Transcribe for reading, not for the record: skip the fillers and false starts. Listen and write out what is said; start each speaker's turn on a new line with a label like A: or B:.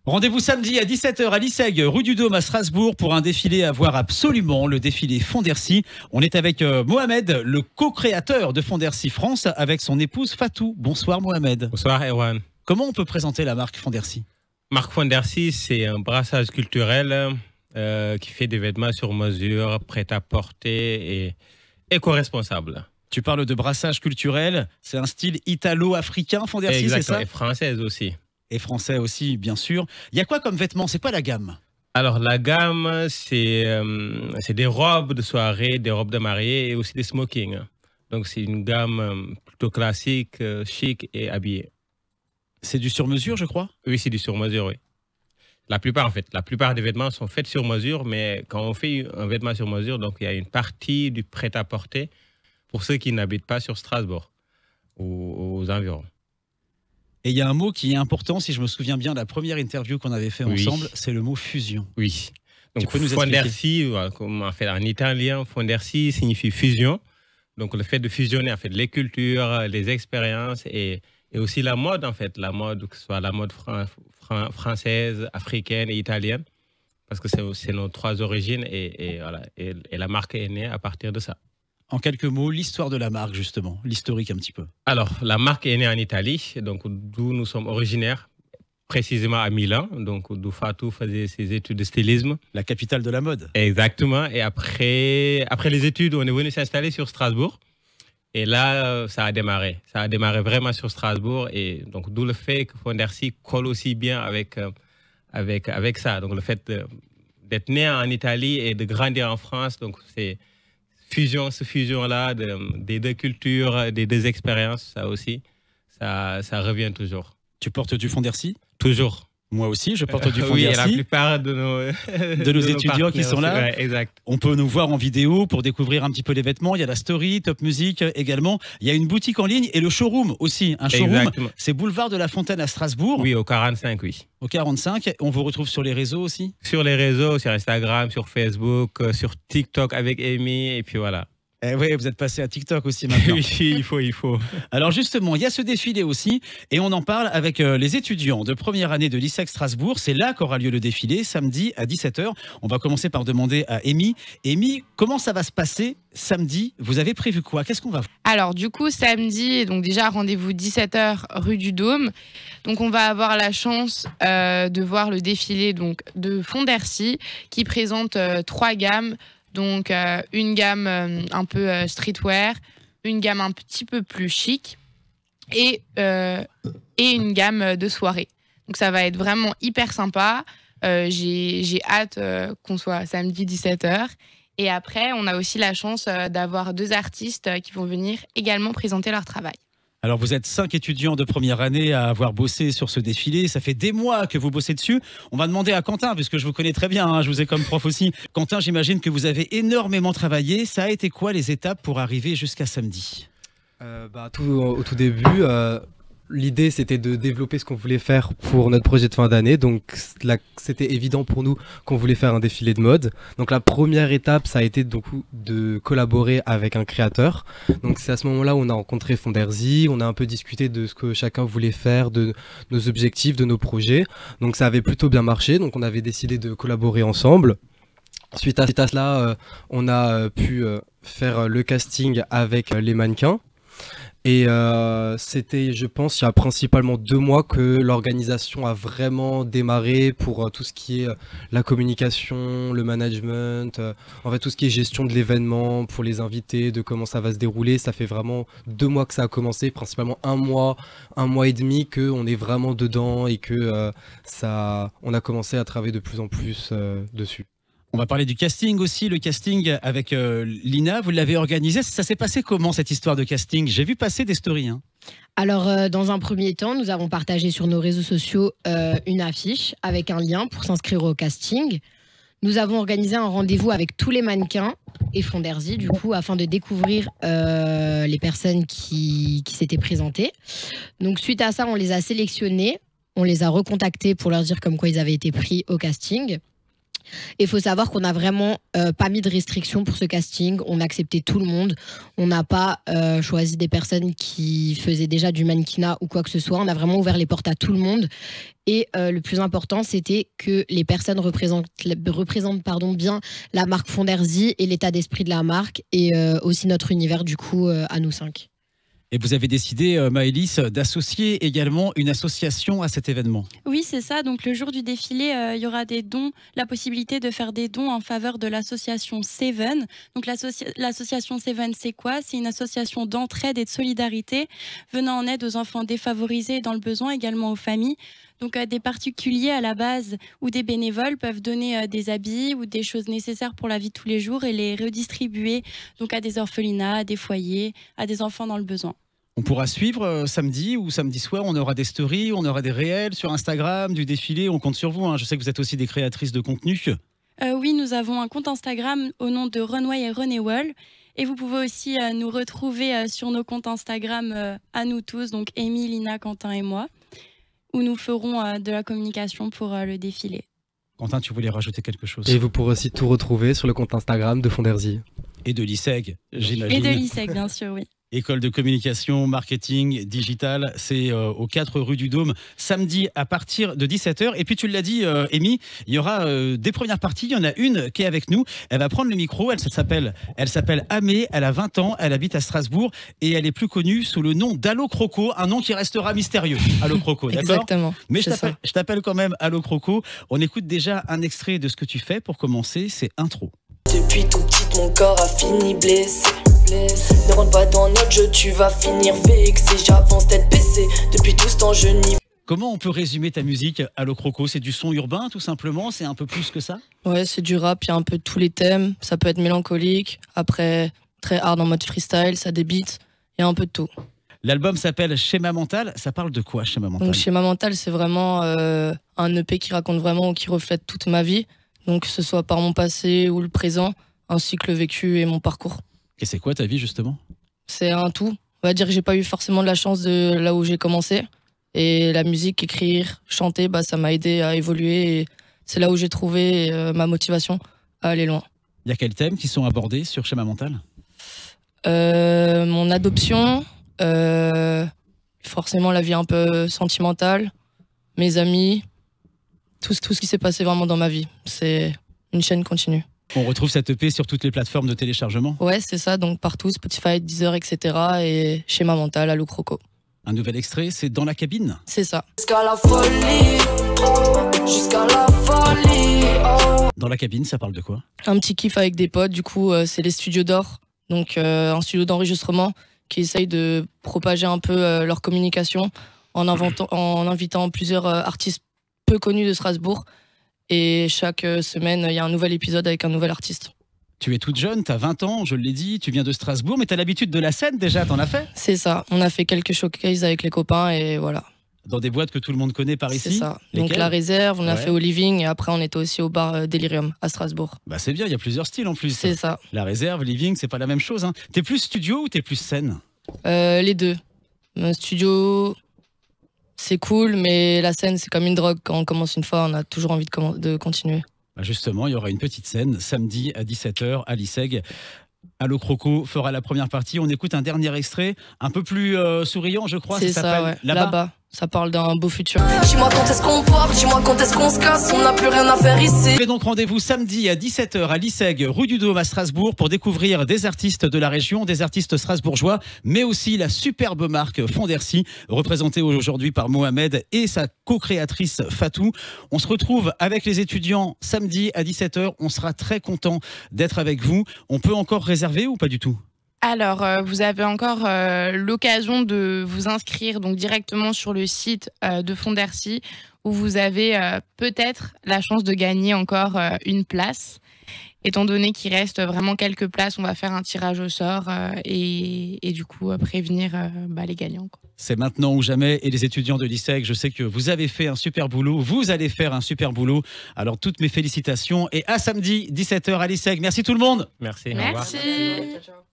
A: Rendez-vous samedi à 17h à l'ISEG, rue du Dôme à Strasbourg pour un défilé à voir absolument, le défilé Fondersi. On est avec Mohamed, le co-créateur de Fondersi France, avec son épouse Fatou. Bonsoir Mohamed.
B: Bonsoir Erwan.
A: Comment on peut présenter la marque Fondersi?
B: Marque Fondersi, c'est un brassage culturel qui fait des vêtements sur mesure, prêts à porter et éco-responsables.
A: Tu parles de brassage culturel, c'est un style italo-africain Fondersi, c'est ça?
B: Et française aussi.
A: Et français aussi, bien sûr. Il y a quoi comme vêtements? C'est quoi la gamme?
B: Alors la gamme, c'est des robes de soirée, des robes de mariée et aussi des smokings. Donc c'est une gamme plutôt classique, chic et habillée.
A: C'est du sur-mesure, je crois?
B: Oui, c'est du sur-mesure, oui. La plupart des vêtements sont faits sur mesure, mais quand on fait un vêtement sur mesure, donc il y a une partie du prêt-à-porter pour ceux qui n'habitent pas sur Strasbourg ou aux environs.
A: Et il y a un mot qui est important, si je me souviens bien, la première interview qu'on avait fait ensemble, c'est le mot fusion.
B: Oui. Donc,
A: tu peux nous
B: Fondersi, comme en fait en italien, Fondersi signifie fusion. Donc, le fait de fusionner en fait les cultures, les expériences et aussi la mode en fait, la mode, que ce soit la mode française, africaine et italienne, parce que c'est nos trois origines et la marque est née à partir de ça.
A: En quelques mots, l'histoire de la marque, justement, l'historique un petit peu.
B: Alors, la marque est née en Italie, donc d'où nous sommes originaires, précisément à Milan, donc d'où Fatou faisait ses études de stylisme.
A: La capitale de la mode.
B: Exactement. Et après les études, on est venu s'installer sur Strasbourg. Et là, ça a démarré. Ça a démarré vraiment sur Strasbourg. Et donc, d'où le fait que Fondersi colle aussi bien avec ça. Donc, le fait d'être né en Italie et de grandir en France, donc c'est... Cette fusion-là des deux cultures, des deux expériences, ça aussi, ça revient toujours.
A: Tu portes du Fondersi?
B: Toujours.
A: Moi aussi, je porte du Fondersi.
B: Oui, et la plupart de nos
A: étudiants qui sont là.
B: Ouais, exact.
A: On peut nous voir en vidéo pour découvrir un petit peu les vêtements. Il y a la story, Top Music également. Il y a une boutique en ligne et le showroom aussi. Un showroom, c'est boulevard de la Fontaine à Strasbourg.
B: Oui, au 45, oui.
A: Au 45. On vous retrouve sur les réseaux aussi?
B: Sur les réseaux, sur Instagram, sur Facebook, sur TikTok avec Amy, et puis voilà.
A: Eh oui, vous êtes passé à TikTok aussi maintenant.
B: Oui, il faut.
A: Alors justement, il y a ce défilé aussi, et on en parle avec les étudiants de première année de l'ISEG Strasbourg. C'est là qu'aura lieu le défilé, samedi à 17h. On va commencer par demander à Amy. Amy, comment ça va se passer samedi? Vous avez prévu quoi? Qu'est-ce qu'on va voir?
C: Alors du coup, samedi, donc déjà rendez-vous 17h rue du Dôme. Donc on va avoir la chance de voir le défilé donc, de Fondersi qui présente 3 gammes. Donc, une gamme un peu streetwear, une gamme un petit peu plus chic et une gamme de soirée. Donc, ça va être vraiment hyper sympa. J'ai hâte qu'on soit samedi 17h. Et après, on a aussi la chance d'avoir 2 artistes qui vont venir également présenter leur travail.
A: Alors vous êtes 5 étudiants de première année à avoir bossé sur ce défilé. Ça fait des mois que vous bossez dessus. On va demander à Quentin, puisque je vous connais très bien, hein, je vous ai comme prof aussi. Quentin, j'imagine que vous avez énormément travaillé. Ça a été quoi les étapes pour arriver jusqu'à samedi?
D: Au tout début, l'idée c'était de développer ce qu'on voulait faire pour notre projet de fin d'année. Donc là, c'était évident pour nous qu'on voulait faire un défilé de mode. Donc la première étape, ça a été donc de collaborer avec un créateur. Donc c'est à ce moment-là où on a rencontré Fondersi, on a un peu discuté de ce que chacun voulait faire, de nos objectifs, de nos projets. Donc ça avait plutôt bien marché, donc on avait décidé de collaborer ensemble. Suite à cela, on a pu faire le casting avec les mannequins. Et c'était, je pense, il y a principalement 2 mois que l'organisation a vraiment démarré pour tout ce qui est la communication, le management, en fait tout ce qui est gestion de l'événement, pour les invités, de comment ça va se dérouler. Ça fait vraiment 2 mois que ça a commencé, principalement 1 mois et demi qu'on est vraiment dedans et que on a commencé à travailler de plus en plus dessus.
A: On va parler du casting aussi, le casting avec Lina, vous l'avez organisé. Ça s'est passé comment cette histoire de casting? J'ai vu passer des stories. Hein.
E: Alors, dans un premier temps, nous avons partagé sur nos réseaux sociaux une affiche avec un lien pour s'inscrire au casting. Nous avons organisé un rendez-vous avec tous les mannequins et Fondersi, du coup, afin de découvrir les personnes qui s'étaient présentées. Donc, suite à ça, on les a sélectionnés, on les a recontactés pour leur dire comme quoi ils avaient été pris au casting. Et il faut savoir qu'on n'a vraiment pas mis de restrictions pour ce casting. On a accepté tout le monde. On n'a pas choisi des personnes qui faisaient déjà du mannequinat ou quoi que ce soit. On a vraiment ouvert les portes à tout le monde. Et le plus important, c'était que les personnes représentent bien la marque Fondersy et l'état d'esprit de la marque et aussi notre univers du coup à nous 5.
A: Et vous avez décidé, Maëlys, d'associer également une association à cet événement.
F: Oui, c'est ça. Donc le jour du défilé, il y aura des dons, la possibilité de faire des dons en faveur de l'association Seven. Donc l'association Seven, c'est quoi? C'est une association d'entraide et de solidarité venant en aide aux enfants défavorisés et dans le besoin, également aux familles. Donc des particuliers à la base ou des bénévoles peuvent donner des habits ou des choses nécessaires pour la vie de tous les jours et les redistribuer donc à des orphelinats, à des foyers, à des enfants dans le besoin.
A: On pourra suivre samedi ou samedi soir, on aura des stories, on aura des réels sur Instagram, du défilé, on compte sur vous. Hein. Je sais que vous êtes aussi des créatrices de contenu.
F: Oui, nous avons un compte Instagram au nom de Runway et Runaway. Et vous pouvez aussi nous retrouver sur nos comptes Instagram à nous tous, donc Amy, Lina, Quentin et moi, où nous ferons de la communication pour le défilé.
A: Quentin, tu voulais rajouter quelque chose?
D: Et vous pourrez aussi tout retrouver sur le compte Instagram de Fondersy.
A: Et de l'ISEG, j'imagine.
F: Et de l'ISEG, bien sûr, oui.
A: École de communication, marketing, digital, c'est aux 4 rue du Dôme, samedi à partir de 17h. Et puis tu l'as dit, Amy, il y aura des premières parties. Il y en a une qui est avec nous. Elle va prendre le micro. Elle s'appelle Amé. Elle a 20 ans. Elle habite à Strasbourg et elle est plus connue sous le nom d'Allo Croco, un nom qui restera mystérieux. Allo Croco, d'accord?
G: Exactement.
A: Mais je t'appelle quand même Allo Croco. On écoute déjà un extrait de ce que tu fais pour commencer. C'est intro.
H: Depuis tout petit, mon corps a fini blessé. Ne rentre pas dans notre jeu, tu vas finir vexé. J'avance tête baissée, depuis tout ce temps je n'y...
A: Comment on peut résumer ta musique, Allo Croco? C'est du son urbain tout simplement? C'est un peu plus que ça?
G: Ouais, c'est du rap, il y a un peu de tous les thèmes. Ça peut être mélancolique, après très hard en mode freestyle, ça débite, il y a un peu de tout.
A: L'album s'appelle Schéma Mental. Ça parle de quoi, Schéma Mental?
G: Donc Schéma Mental, c'est vraiment un EP qui raconte vraiment ou qui reflète toute ma vie. Donc que ce soit par mon passé ou le présent, ainsi que le vécu et mon parcours.
A: Et c'est quoi ta vie justement?
G: C'est un tout. On va dire que j'ai pas eu forcément de la chance de là où j'ai commencé. Et la musique, écrire, chanter, ça m'a aidé à évoluer. Et c'est là où j'ai trouvé ma motivation à aller loin.
A: Il y a quels thèmes qui sont abordés sur Schéma Mental?
G: Mon adoption, forcément la vie un peu sentimentale, mes amis, tout ce qui s'est passé vraiment dans ma vie. C'est une chaîne continue.
A: On retrouve cette EP sur toutes les plateformes de téléchargement?
G: Ouais, c'est ça, donc partout, Spotify, Deezer, etc. Et Schéma Mental, Allo Croco.
A: Un nouvel extrait, c'est Dans la cabine?
G: C'est ça.
H: Jusqu'à la folie, jusqu'à la folie.
A: Dans la cabine, ça parle de quoi?
G: Un petit kiff avec des potes, du coup, c'est les studios d'or. Donc un studio d'enregistrement qui essaye de propager un peu leur communication en invitant plusieurs artistes peu connus de Strasbourg. Et chaque semaine, il y a un nouvel épisode avec un nouvel artiste.
A: Tu es toute jeune, tu as 20 ans, je l'ai dit, tu viens de Strasbourg, mais tu as l'habitude de la scène déjà, t'en as fait?
G: C'est ça, on a fait quelques showcases avec les copains et voilà.
A: Dans des boîtes que tout le monde connaît par ici?
G: C'est ça,
A: lesquelles?
G: donc la réserve, on a fait au Living et après on était aussi au bar Delirium à Strasbourg.
A: C'est bien, il y a plusieurs styles en plus.
G: C'est ça.
A: La réserve, Living, c'est pas la même chose. Hein. T'es plus studio ou t'es plus scène?
G: Les deux. Un studio... c'est cool, mais la scène, c'est comme une drogue. Quand on commence une fois, on a toujours envie de continuer.
A: Justement, il y aura une petite scène samedi à 17h à l'ISEG. Allo Croco fera la première partie. On écoute un dernier extrait, un peu plus souriant, je crois.
G: C'est ça, ouais. Là-bas. Ça parle d'un beau futur.
H: Dis-moi quand est-ce qu'on part, dis-moi quand est-ce qu'on se casse, on n'a plus rien à faire ici.
A: Vous avez donc rendez-vous samedi à 17h à l'ISEG, rue du Dôme à Strasbourg, pour découvrir des artistes de la région, des artistes strasbourgeois, mais aussi la superbe marque Fondersy, représentée aujourd'hui par Mohamed et sa co-créatrice Fatou. On se retrouve avec les étudiants samedi à 17h. On sera très content d'être avec vous. On peut encore réserver ou pas du tout?
C: Alors, vous avez encore l'occasion de vous inscrire donc directement sur le site de Fondersy, où vous avez peut-être la chance de gagner encore une place. Étant donné qu'il reste vraiment quelques places, on va faire un tirage au sort et du coup prévenir les gagnants, quoi.
A: C'est maintenant ou jamais. Et les étudiants de l'ISEG, je sais que vous avez fait un super boulot. Vous allez faire un super boulot. Alors, toutes mes félicitations. Et à samedi, 17h à l'ISEG. Merci tout le monde.
B: Merci.
C: Merci.
B: Au revoir.